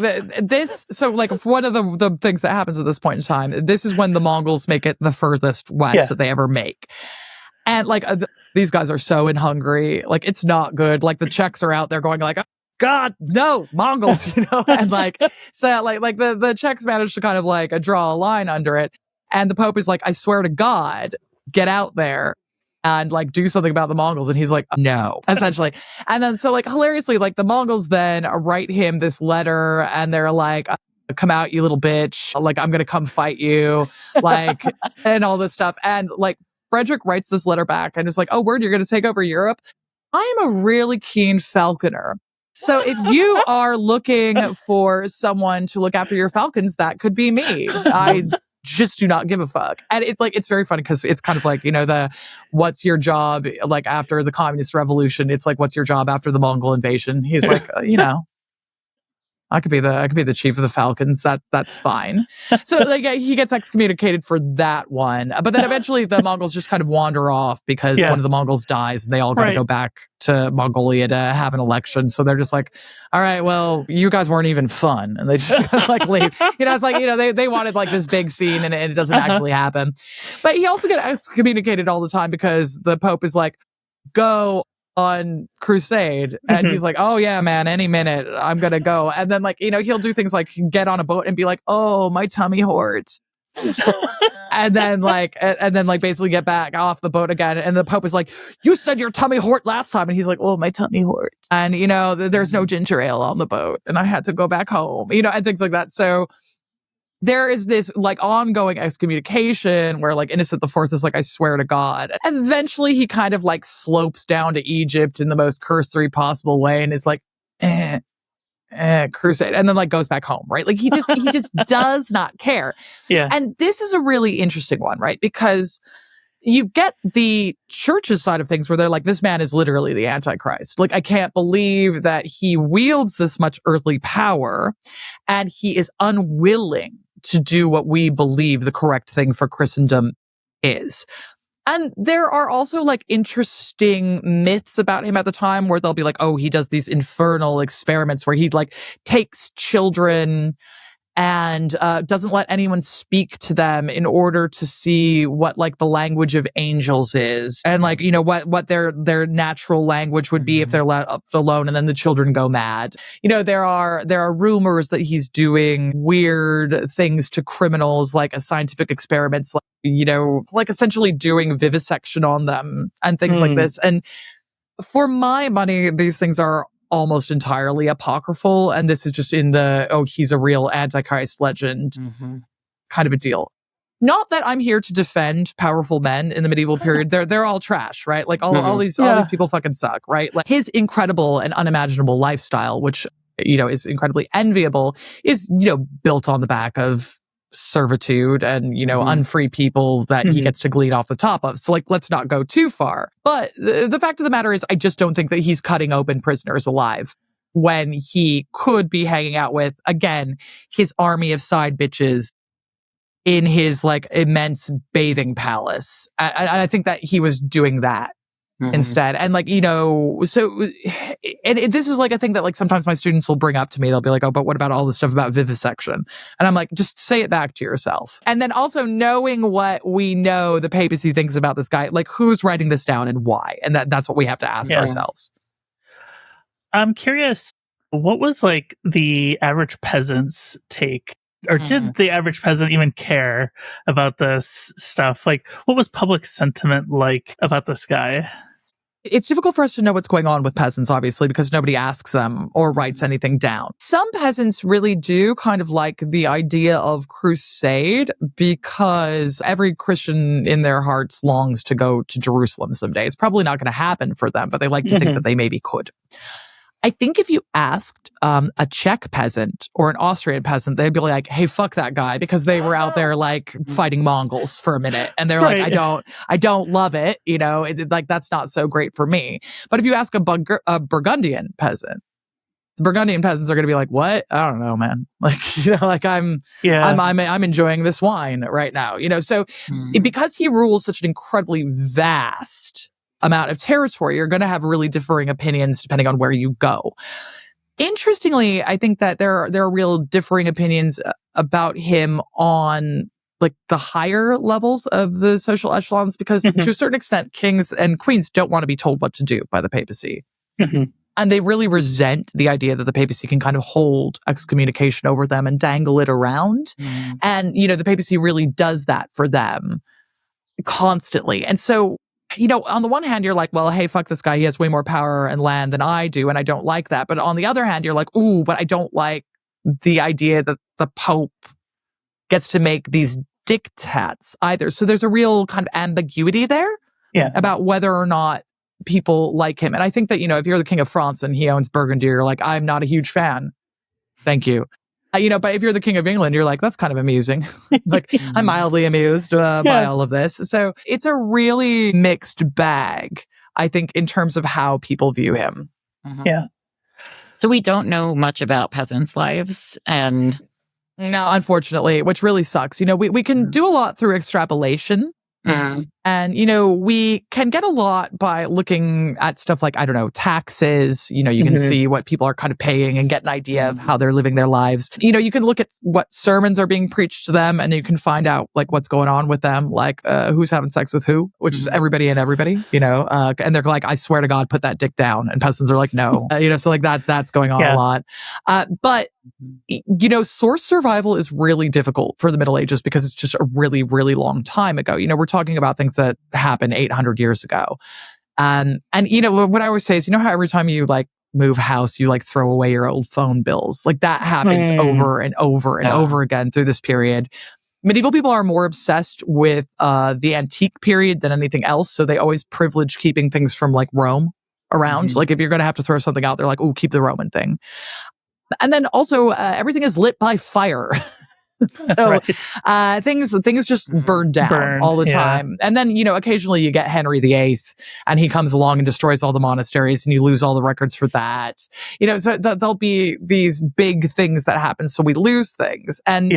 so like one of the things that happens at this point in time, this is when the Mongols make it the furthest west that they ever make. And like these guys are so in Hungary, like it's not good. Like the Czechs are out there going like, God, no, Mongols, and like, so like the Czechs managed to kind of like draw a line under it. And the Pope is like, I swear to God, get out there and like do something about the Mongols. And he's like, no, essentially. And then so like hilariously, like the Mongols then write him this letter and they're like, come out, you little bitch. Like, I'm going to come fight you. Like, and all this stuff. And like Frederick writes this letter back and is like, oh, word, you're going to take over Europe? I am a really keen falconer. So if you are looking for someone to look after your falcons, that could be me. I just do not give a fuck. And it's like, it's very funny because it's kind of like, what's your job like after the communist revolution? It's like, what's your job after the Mongol invasion? He's like, I could be the chief of the Falcons. That's fine. So like he gets excommunicated for that one. But then eventually the Mongols just kind of wander off because one of the Mongols dies and they all got to go back to Mongolia to have an election. So they're just like, all right, well, you guys weren't even fun. And they just like leave. It's like, they wanted like this big scene and it doesn't actually happen. But he also gets excommunicated all the time because the Pope is like, go on crusade, and he's like, oh yeah, man, any minute I'm gonna go. And then like he'll do things like get on a boat and be like, oh, my tummy hurts. and then basically get back off the boat again, and the Pope is like, you said your tummy hurt last time, and he's like, well, my tummy hurts, and there's no ginger ale on the boat and I had to go back home, and things like that. So there is this like ongoing excommunication where like Innocent IV is like, I swear to God. Eventually he kind of like slopes down to Egypt in the most cursory possible way and is like, crusade. And then like goes back home, right? Like he just does not care. Yeah. And this is a really interesting one, right? Because you get the church's side of things where they're like, this man is literally the Antichrist. Like, I can't believe that he wields this much earthly power and he is unwilling to do what we believe the correct thing for Christendom is. And there are also like interesting myths about him at the time where they'll be like, oh, he does these infernal experiments where he like takes children and doesn't let anyone speak to them in order to see what like the language of angels is, and like, you know, what their natural language would be if they're let up alone, and then the children go mad. You know, there are rumors that he's doing weird things to criminals, like scientific experiments, like, you know, like essentially doing vivisection on them and things like this. And for my money, these things are almost entirely apocryphal, and this is just in the, oh, he's a real Antichrist legend kind of a deal. Not that I'm here to defend powerful men in the medieval period. They're all trash, right? Like all these people fucking suck, right? Like his incredible and unimaginable lifestyle, which, you know, is incredibly enviable, is, you know, built on the back of servitude and, you know, unfree people that he gets to glean off the top of. So like, let's not go too far. But the fact of the matter is, I just don't think that he's cutting open prisoners alive when he could be hanging out with, again, his army of side bitches in his like immense bathing palace. I think that he was doing that instead. And like, you know, so, and this is like a thing that like sometimes my students will bring up to me. They'll be like, oh, but what about all this stuff about vivisection? And I'm like, just say it back to yourself. And then also knowing what we know the papacy thinks about this guy, like who's writing this down and why? And that's what we have to ask ourselves. I'm curious, what was like the average peasant's take? Or did the average peasant even care about this stuff? Like, what was public sentiment like about this guy? It's difficult for us to know what's going on with peasants, obviously, because nobody asks them or writes anything down. Some peasants really do kind of like the idea of crusade because every Christian in their hearts longs to go to Jerusalem someday. It's probably not going to happen for them, but they like to think that they maybe could. I think if you asked a Czech peasant or an Austrian peasant, they'd be like, hey, fuck that guy, because they were out there like fighting Mongols for a minute. And they're like, I don't love it. You know, like that's not so great for me. But if you ask a Burgundian peasant, the Burgundian peasants are going to be like, what? I don't know, man. Like, you know, like I'm enjoying this wine right now, you know? So because he rules such an incredibly vast amount of territory, you're going to have really differing opinions depending on where you go. Interestingly, I think that there are real differing opinions about him on like the higher levels of the social echelons, because to a certain extent, kings and queens don't want to be told what to do by the papacy. And they really resent the idea that the papacy can kind of hold excommunication over them and dangle it around. And, you know, the papacy really does that for them constantly. And so, you know, on the one hand, you're like, well, hey, fuck this guy. He has way more power and land than I do, and I don't like that. But on the other hand, you're like, ooh, but I don't like the idea that the Pope gets to make these diktats either. So there's a real kind of ambiguity there about whether or not people like him. And I think that, you know, if you're the King of France and he owns Burgundy, you're like, I'm not a huge fan. Thank you. You know, but if you're the King of England, you're like, that's kind of amusing. Like, I'm mildly amused by all of this. So it's a really mixed bag, I think, in terms of how people view him. Yeah. So we don't know much about peasants' lives, and no, unfortunately, which really sucks. You know, we can do a lot through extrapolation. And, you know, we can get a lot by looking at stuff like, I don't know, taxes. You know, you can see what people are kind of paying and get an idea of how they're living their lives. You know, you can look at what sermons are being preached to them, and you can find out like what's going on with them, like who's having sex with who, which is everybody and everybody, you know, and they're like, I swear to God, put that dick down. And peasants are like, no, you know, so like that's going on a lot. But you know, source survival is really difficult for the Middle Ages because it's just a really, really long time ago. You know, we're talking about things that happened 800 years ago. And, you know, what I always say is, you know how every time you like move house, you like throw away your old phone bills? Like that happens over and over and over again through this period. Medieval people are more obsessed with the antique period than anything else. So they always privilege keeping things from like Rome around. Like if you're going to have to throw something out, they're like, oh, keep the Roman thing. And then also everything is lit by fire. So things just burn down all the time. And then, you know, occasionally you get Henry VIII and he comes along and destroys all the monasteries and you lose all the records for that. You know, so there'll be these big things that happen. So we lose things. And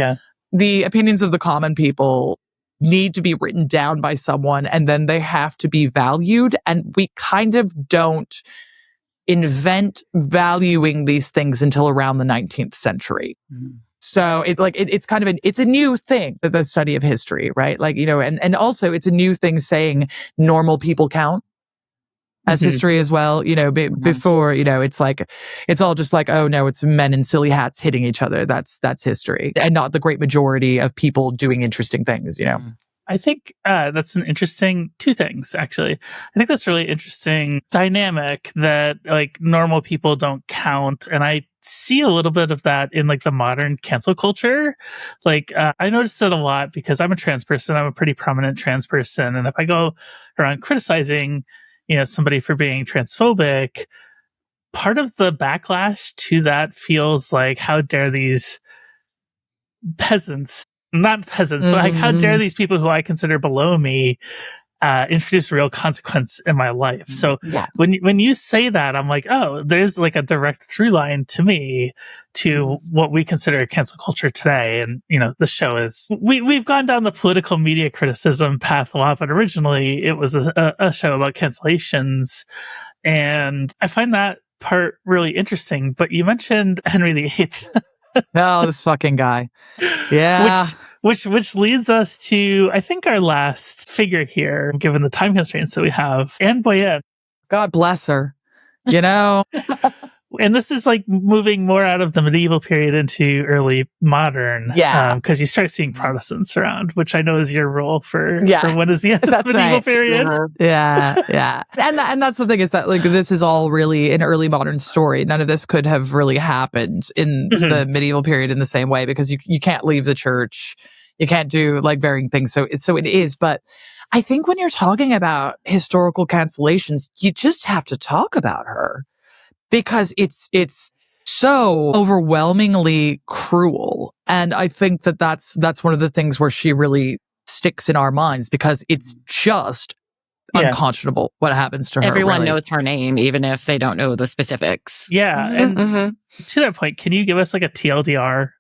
the opinions of the common people need to be written down by someone and then they have to be valued. And we kind of don't invent valuing these things until around the 19th century. Mm. So it's like, it's kind of it's a new thing, the study of history, right? Like, and also it's a new thing saying normal people count as history as well. Before, it's like, it's all just like, oh no, it's men in silly hats hitting each other. That's history, and not the great majority of people doing interesting things, I think that's an interesting two things, actually. I think that's really interesting dynamic that like normal people don't count. And I see a little bit of that in like the modern cancel culture. Like I noticed it a lot because I'm a trans person. I'm a pretty prominent trans person. And if I go around criticizing, somebody for being transphobic, part of the backlash to that feels like, how dare these peasants, not peasants, but like, how dare these people who I consider below me introduce real consequence in my life. So when you say that, I'm like, oh, there's like a direct through line to me to what we consider cancel culture today. And, the show is, we've gone down the political media criticism path a lot, but originally it was a show about cancellations. And I find that part really interesting. But you mentioned Henry VIII. Oh, this fucking guy. Yeah. Which leads us to, I think, our last figure here, given the time constraints that we have, Anne Boleyn. God bless her. And this is like moving more out of the medieval period into early modern. Yeah. Because you start seeing Protestants around, which I know is your role for when is the end of the medieval period. Yeah. And that's the thing, is that like this is all really an early modern story. None of this could have really happened in the medieval period in the same way, because you can't leave the church. You can't do like varying things. So it is. But I think when you're talking about historical cancellations, you just have to talk about her. Because it's so overwhelmingly cruel. And I think that's one of the things where she really sticks in our minds, because it's just unconscionable what happens to her. Everyone knows her name, even if they don't know the specifics. Yeah. And to that point, can you give us like a TLDR?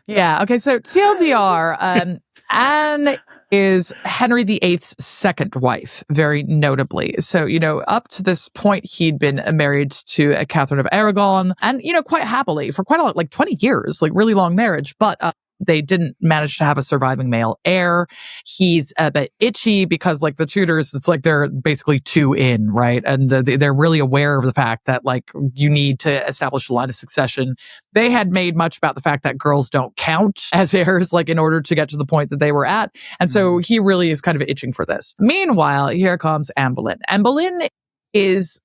Yeah. Okay. So TLDR, Anne is Henry VIII's second wife, very notably. So, up to this point, he'd been married to Catherine of Aragon, and, quite happily for quite a lot, like 20 years, like really long marriage. But they didn't manage to have a surviving male heir. He's a bit itchy because, like, the Tudors, it's like they're basically two in, right? And they're really aware of the fact that, like, you need to establish a line of succession. They had made much about the fact that girls don't count as heirs, like, in order to get to the point that they were at. And so he really is kind of itching for this. Meanwhile, here comes Anne Boleyn. Anne Boleyn is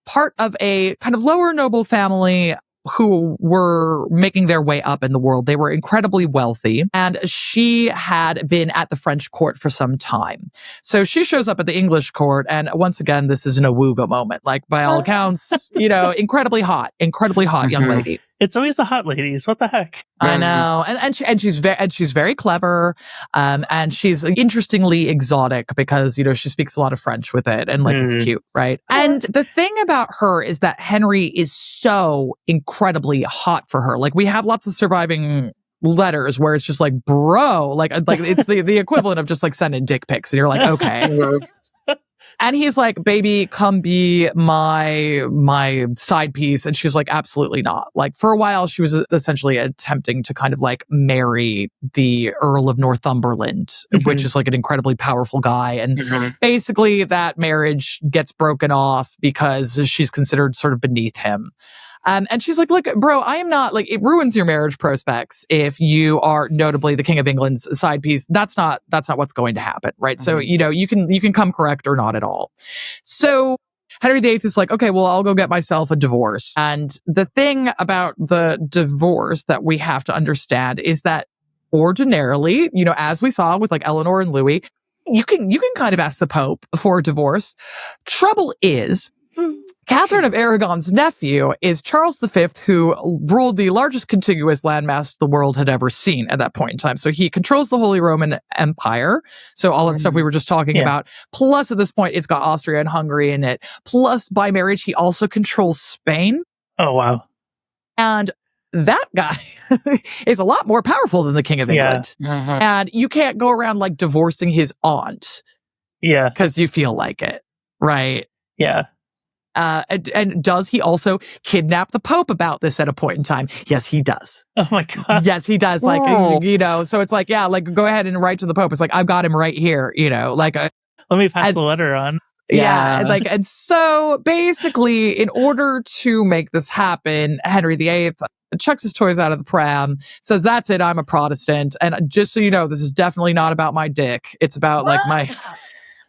part of a kind of lower noble family who were making their way up in the world. They were incredibly wealthy, and she had been at the French court for some time. So she shows up at the English court, and once again, this is an awooga moment. Like, by all accounts, incredibly hot young lady. It's always the hot ladies. What the heck? I know. And she's very clever. And she's interestingly exotic because, she speaks a lot of French with it, and like it's cute, right? And the thing about her is that Henry is so incredibly hot for her. Like, we have lots of surviving letters where it's just like, bro, like it's the equivalent of just like sending dick pics, and you're like, okay. And he's like, baby, come be my side piece. And she's like, absolutely not. Like, for a while, she was essentially attempting to kind of like marry the Earl of Northumberland, which is like an incredibly powerful guy. And basically that marriage gets broken off because she's considered sort of beneath him. And she's like, look, bro, I am not, like, it ruins your marriage prospects if you are notably the King of England's side piece. That's not what's going to happen, right? So, you can come correct or not at all. So Henry VIII is like, okay, well, I'll go get myself a divorce. And the thing about the divorce that we have to understand is that ordinarily, as we saw with like Eleanor and Louis, you can kind of ask the Pope for a divorce. Trouble is, Catherine of Aragon's nephew is Charles V, who ruled the largest contiguous landmass the world had ever seen at that point in time. So he controls the Holy Roman Empire. So all that stuff we were just talking about. Plus, at this point, it's got Austria and Hungary in it. Plus, by marriage, he also controls Spain. Oh, wow. And that guy is a lot more powerful than the King of England. Mhm. And you can't go around like divorcing his aunt Yeah. because you feel like it, right? Yeah. And does he also kidnap the Pope about this at a point in time? Yes, he does. Oh my God. Yes, he does. Like, Whoa. you know, so it's like, yeah, like go ahead and write to the Pope. It's like, I've got him right here, you know, like, Let me pass the letter on. yeah, Yeah. like, and so basically, in order to make this happen, Henry VIII chucks his toys out of the pram, says, "That's it, I'm a Protestant, and just so you know, this is definitely not about my dick. It's about like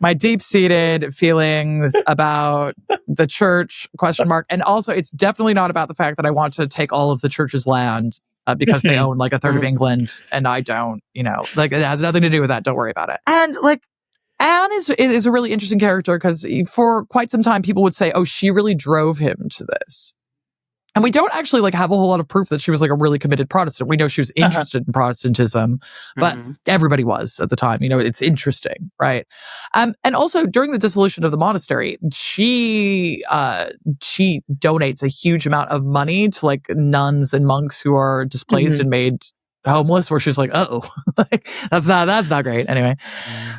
my deep-seated feelings about the church, ? And also, it's definitely not about the fact that I want to take all of the church's land because they own like a third of England and I don't, you know, like it has nothing to do with that. Don't worry about it." And like, Anne is a really interesting character because for quite some time, people would say, oh, she really drove him to this. And we don't actually like have a whole lot of proof that she was like a really committed Protestant. We know she was interested in Protestantism, but everybody was at the time. You know, it's interesting, right? And also during the dissolution of the monastery, she donates a huge amount of money to like nuns and monks who are displaced and made homeless, where she's like, oh, like, that's not great. Anyway,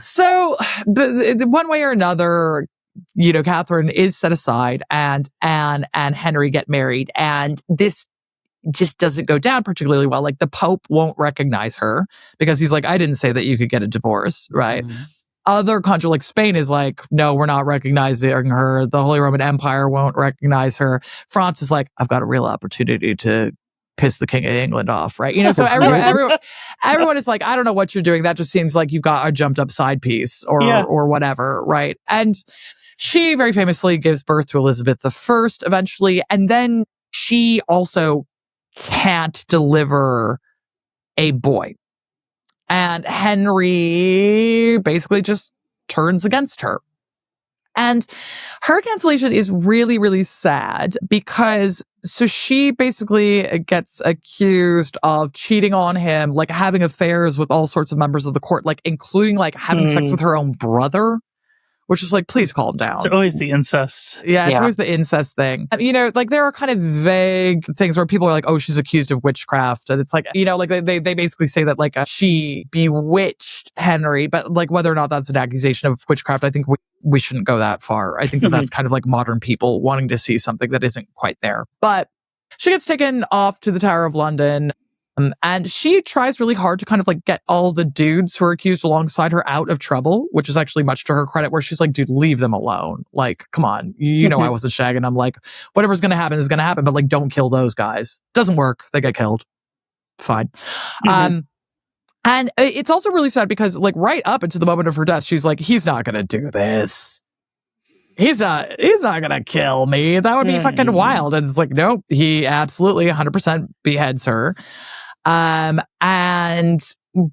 so one way or another, you know, Catherine is set aside and Anne and Henry get married, and this just doesn't go down particularly well. Like the Pope won't recognize her because he's like, I didn't say that you could get a divorce, right? Other countries like Spain is like, no, we're not recognizing her. The Holy Roman Empire won't recognize her. France is like, I've got a real opportunity to piss the King of England off, right? You know, so everyone is like, I don't know what you're doing. That just seems like you've got a jumped up side piece or whatever, right? And she very famously gives birth to Elizabeth I eventually, and then she also can't deliver a boy. And Henry basically just turns against her. And her cancellation is really, really sad because so she basically gets accused of cheating on him, like having affairs with all sorts of members of the court, like including like having sex with her own brother, which is like, please calm down. It's always the incest. Yeah, it's always the incest thing. You know, like there are kind of vague things where people are like, oh, she's accused of witchcraft. And it's like, you know, like they basically say that like she bewitched Henry, but like whether or not that's an accusation of witchcraft, I think we shouldn't go that far. I think that that's kind of like modern people wanting to see something that isn't quite there. But she gets taken off to the Tower of London. And she tries really hard to kind of like get all the dudes who are accused alongside her out of trouble, which is actually much to her credit, where she's like, dude, leave them alone. Like, come on. You know, I wasn't shagging. I'm like, whatever's going to happen is going to happen, but like, don't kill those guys. Doesn't work. They get killed. Fine. And it's also really sad because like right up into the moment of her death, she's like, he's not going to do this. He's not going to kill me. That would be fucking wild. And it's like, nope, he absolutely 100% beheads her. And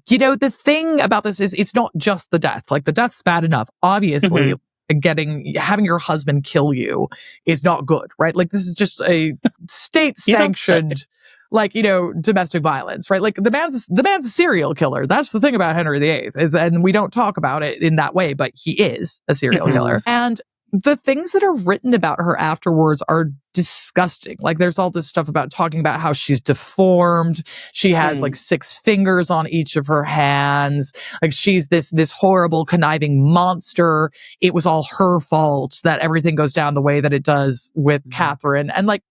you know, the thing about this is it's not just the death. Like the death's bad enough. Obviously, having your husband kill you is not good, right? Like this is just a state sanctioned, like, you know, domestic violence, right? Like the man's a serial killer. That's the thing about Henry VIII and we don't talk about it in that way, but he is a serial killer. And the things that are written about her afterwards are disgusting. Like there's all this stuff about talking about how she's deformed. She has like 6 fingers on each of her hands. Like she's this horrible conniving monster. It was all her fault that everything goes down the way that it does with Catherine. And like,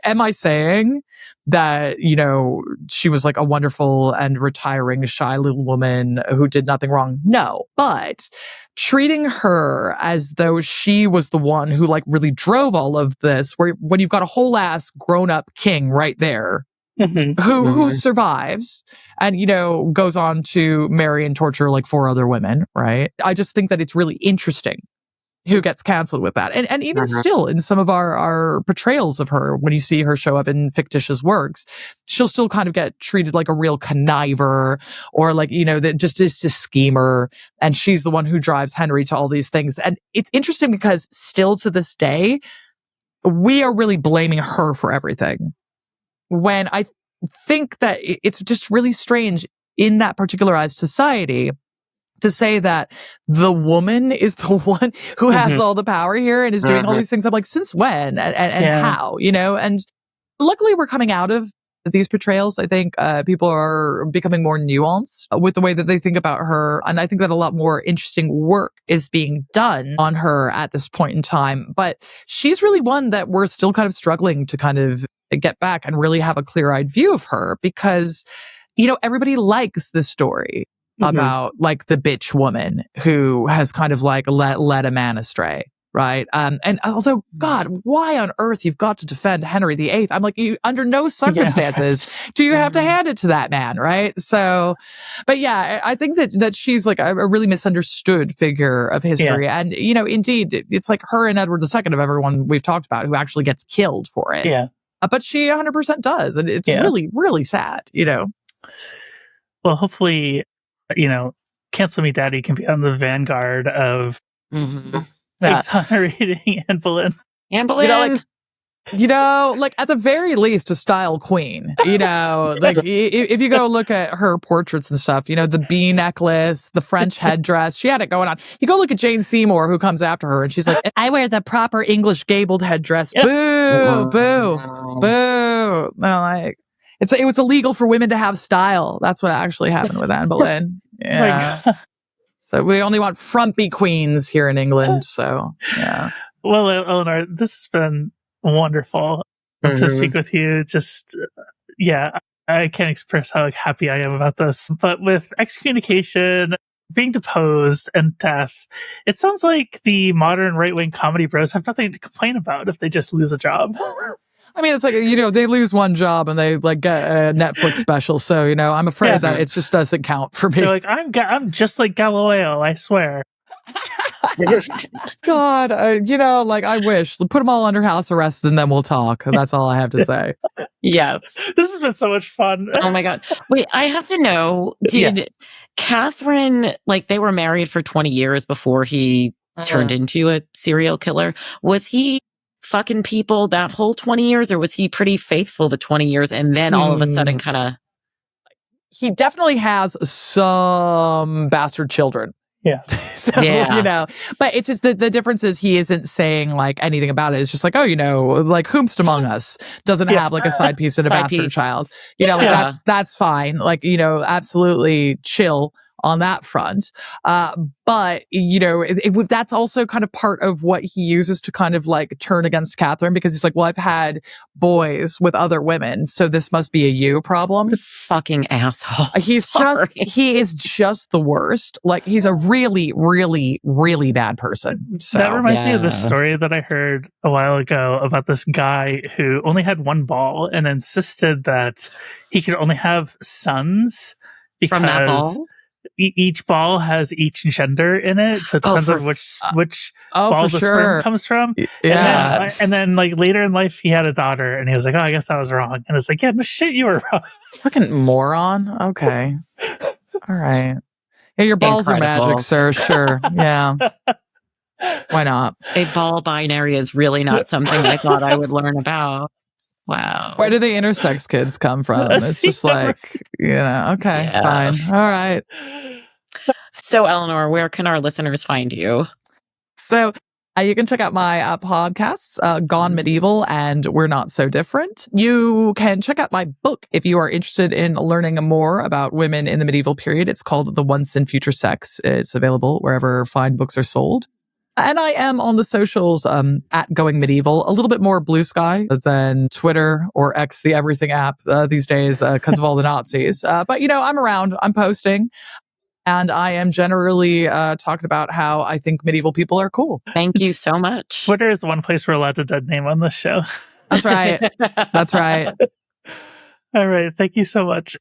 am I saying that, you know, she was like a wonderful and retiring, shy little woman who did nothing wrong? No. But treating her as though she was the one who like really drove all of this, where when you've got a whole ass grown up king right there who survives and, you know, goes on to marry and torture like 4 other women, right? I just think that it's really interesting who gets canceled with that. And even still in some of our portrayals of her, when you see her show up in fictitious works, she'll still kind of get treated like a real conniver or like, you know, that just is a schemer. And she's the one who drives Henry to all these things. And it's interesting because still to this day, we are really blaming her for everything. When I think that it's just really strange in that particularized society to say that the woman is the one who has all the power here and is doing all these things. I'm like, since when and how, you know? And luckily we're coming out of these portrayals. I think people are becoming more nuanced with the way that they think about her. And I think that a lot more interesting work is being done on her at this point in time. But she's really one that we're still kind of struggling to kind of get back and really have a clear-eyed view of her because, everybody likes this story about like the bitch woman who has kind of like led a man astray. Right. And although, God, why on earth you've got to defend Henry VIII? I'm like, under no circumstances do you have to hand it to that man. Right. So, but yeah, I think that she's like a really misunderstood figure of history. Yeah. And, indeed, it's like her and Edward II of everyone we've talked about who actually gets killed for it. Yeah. But she 100% does. And it's really, really sad, Well, hopefully, Cancel Me Daddy can be on the vanguard of exonerating Anne Boleyn. Anne Boleyn. Like at the very least, a style queen. Like if you go look at her portraits and stuff, the bee necklace, the French headdress, she had it going on. You go look at Jane Seymour, who comes after her, and she's like, "I wear the proper English gabled headdress." Boo, boo, boo. No, like it was illegal for women to have style. That's what actually happened with Anne Boleyn. Yeah. So we only want frumpy queens here in England. So, yeah. Well, Eleanor, this has been wonderful to speak with you. Just, I can't express how happy I am about this. But with excommunication, being deposed, and death, it sounds like the modern right-wing comedy bros have nothing to complain about if they just lose a job. I mean, it's like, they lose one job and they like get a Netflix special. So, I'm afraid that it just doesn't count for me. They're like, I'm just like Galileo, I swear. God, I wish. Put them all under house arrest and then we'll talk. That's all I have to say. Yes. This has been so much fun. Oh my God. Wait, I have to know, did Catherine, like they were married for 20 years before he turned into a serial killer. Was he fucking people that whole 20 years, or was he pretty faithful the 20 years and then all of a sudden kind of... He definitely has some bastard children. Yeah. So, but it's just the difference is he isn't saying like anything about it. It's just like, like whomst among us doesn't have like a side piece and a bastard child. That's fine. Like, absolutely chill on that front. But, that's also kind of part of what he uses to kind of like turn against Catherine, because he's like, well, I've had boys with other women, so this must be a you problem. The fucking asshole. He is just the worst. Like, he's a really, really, really bad person. So, that reminds me of this story that I heard a while ago about this guy who only had one ball and insisted that he could only have sons because... From that ball? Each ball has each gender in it, so it depends on which ball the sperm comes from. Yeah, and then like later in life, he had a daughter, and he was like, "Oh, I guess I was wrong." And it's like, "Yeah, no shit, you were wrong." Fucking moron. Okay, all right. Yeah, your balls are magic, sir. Sure. Yeah. Why not? A ball binary is really not something I thought I would learn about. Wow. Where do the intersex kids come from? It's just like, okay, fine. All right. So, Eleanor, where can our listeners find you? So, you can check out my podcasts, Gone Medieval and We're Not So Different. You can check out my book if you are interested in learning more about women in the medieval period. It's called The Once and Future Sex. It's available wherever fine books are sold. And I am on the socials at Going Medieval, a little bit more blue sky than Twitter or X, the everything app these days because of all the Nazis. But, I'm around, I'm posting, and I am generally talking about how I think medieval people are cool. Thank you so much. Twitter is the one place we're allowed to dead name on this show. That's right. That's right. All right. Thank you so much.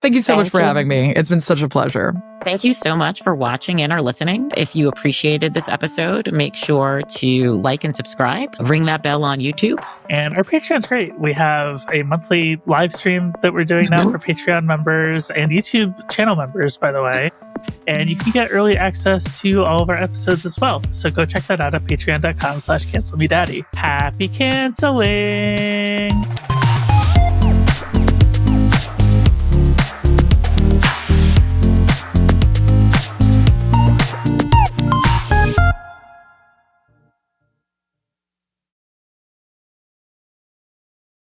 Thank you so much for having me. It's been such a pleasure. Thank you so much for watching and or listening. If you appreciated this episode, make sure to like and subscribe. Ring that bell on YouTube. And our Patreon's great. We have a monthly live stream that we're doing now for Patreon members and YouTube channel members, by the way. And you can get early access to all of our episodes as well. So go check that out at patreon.com/cancelmedaddy. Happy canceling!